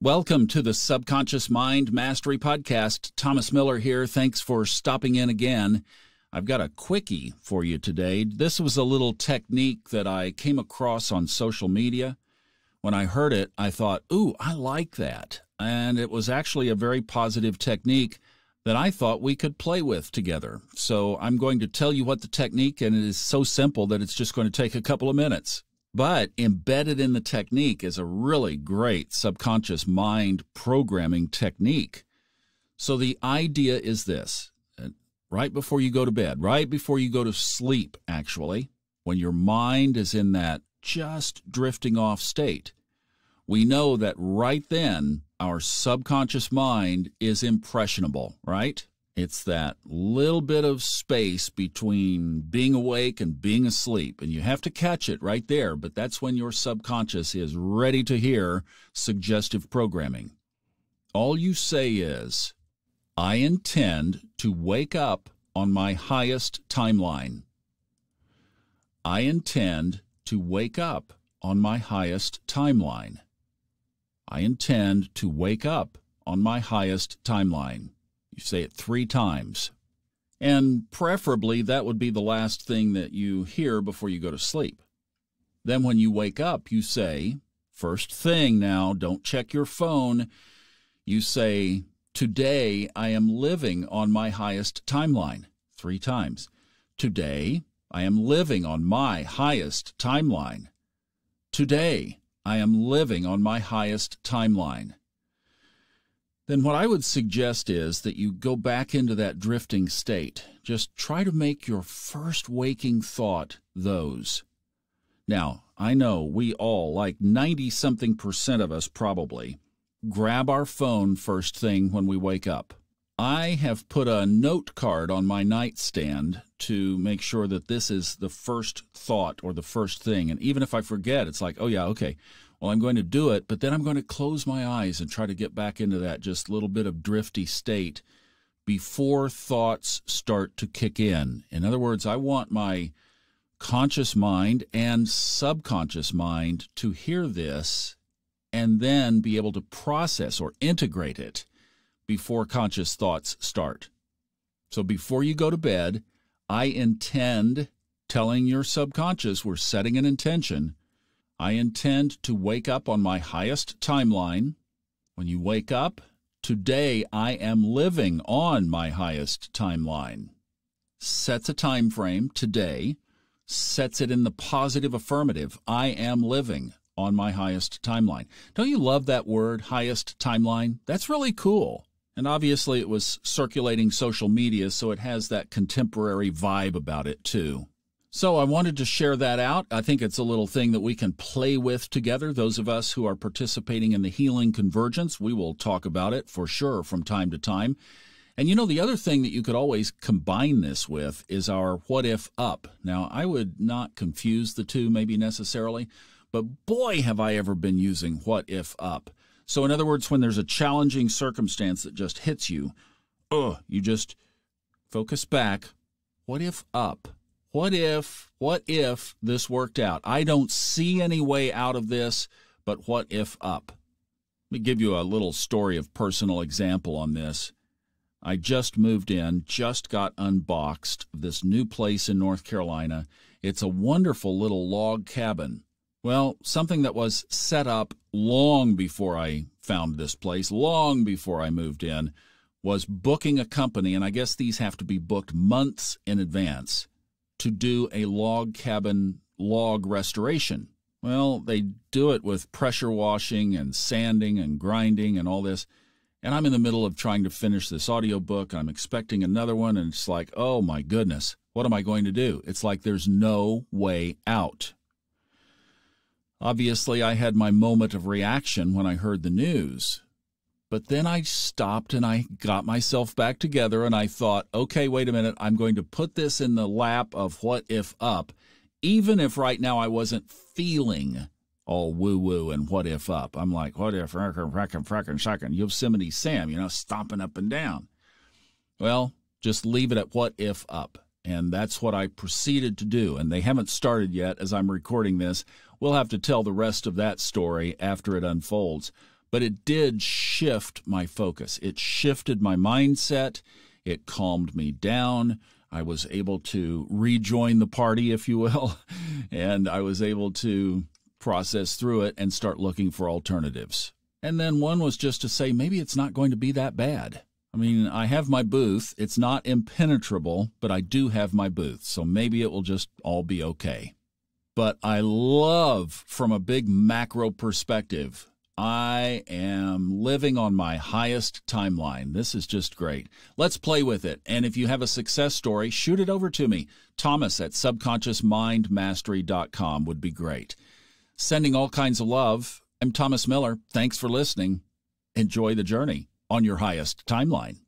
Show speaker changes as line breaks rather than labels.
Welcome to the Subconscious Mind Mastery Podcast. Thomas Miller here. Thanks for stopping in again. I've got a quickie for you today. This was a little technique that I came across on social media. When I heard it, I thought, ooh, I like that. And it was actually a very positive technique that I thought we could play with together. So I'm going to tell you what the technique, and it is so simple that it's just going to take a couple of minutes. But embedded in the technique is a really great subconscious mind programming technique. So the idea is this: right before you go to bed, right before you go to sleep, actually, when your mind is in that just drifting off state, we know that right then our subconscious mind is impressionable, right? It's that little bit of space between being awake and being asleep, and you have to catch it right there, but that's when your subconscious is ready to hear suggestive programming. All you say is, I intend to wake up on my highest timeline. I intend to wake up on my highest timeline. I intend to wake up on my highest timeline. You say it 3 times. And preferably that would be the last thing that you hear before you go to sleep. Then when you wake up, you say, first thing now, don't check your phone. You say, today I am living on my highest timeline. 3 times. Today I am living on my highest timeline. Today I am living on my highest timeline. Then what I would suggest is that you go back into that drifting state. Just try to make your first waking thought those. Now, I know we all, like 90-something% of us probably, grab our phone first thing when we wake up. I have put a note card on my nightstand to make sure that this is the first thought or the first thing. And even if I forget, it's like, oh yeah, okay. Well, I'm going to do it, but then I'm going to close my eyes and try to get back into that just little bit of drifty state before thoughts start to kick in. In other words, I want my conscious mind and subconscious mind to hear this and then be able to process or integrate it before conscious thoughts start. So before you go to bed, I intend telling your subconscious, we're setting an intention, I intend to wake up on my highest timeline. When you wake up, today I am living on my highest timeline. Sets a time frame, today, sets it in the positive affirmative. I am living on my highest timeline. Don't you love that word, highest timeline? That's really cool. And obviously it was circulating social media, so it has that contemporary vibe about it too. So I wanted to share that out. I think it's a little thing that we can play with together. Those of us who are participating in the Healing Convergence, we will talk about it for sure from time to time. And you know, the other thing that you could always combine this with is our what if up. Now, I would not confuse the two maybe necessarily, but boy, have I ever been using what if up. So in other words, when there's a challenging circumstance that just hits you, you just focus back. What if up? What if this worked out? I don't see any way out of this, but what if up? Let me give you a little story of personal example on this. I just moved in, just got unboxed this new place in North Carolina. It's a wonderful little log cabin. Well, something that was set up long before I found this place, long before I moved in, was booking a company, and I guess these have to be booked months in advance, to do a log cabin log restoration. Well, they do it with pressure washing and sanding and grinding and all this. And I'm in the middle of trying to finish this audiobook. I'm expecting another one, and it's like, oh my goodness, what am I going to do? It's like there's no way out. Obviously, I had my moment of reaction when I heard the news. But then I stopped and I got myself back together and I thought, okay, wait a minute, I'm going to put this in the lap of what if up, even if right now I wasn't feeling all woo-woo and what if up. I'm like, what if, frackin', Yosemite Sam, stomping up and down. Well, just leave it at what if up. And that's what I proceeded to do. And they haven't started yet as I'm recording this. We'll have to tell the rest of that story after it unfolds. But it did shift my focus. It shifted my mindset. It calmed me down. I was able to rejoin the party, if you will, and I was able to process through it and start looking for alternatives. And then one was just to say, maybe it's not going to be that bad. I mean, I have my booth. It's not impenetrable, but I do have my booth, so maybe it will just all be okay. But I love, from a big macro perspective, I am living on my highest timeline. This is just great. Let's play with it. And if you have a success story, shoot it over to me. Thomas at subconsciousmindmastery.com would be great. Sending all kinds of love. I'm Thomas Miller. Thanks for listening. Enjoy the journey on your highest timeline.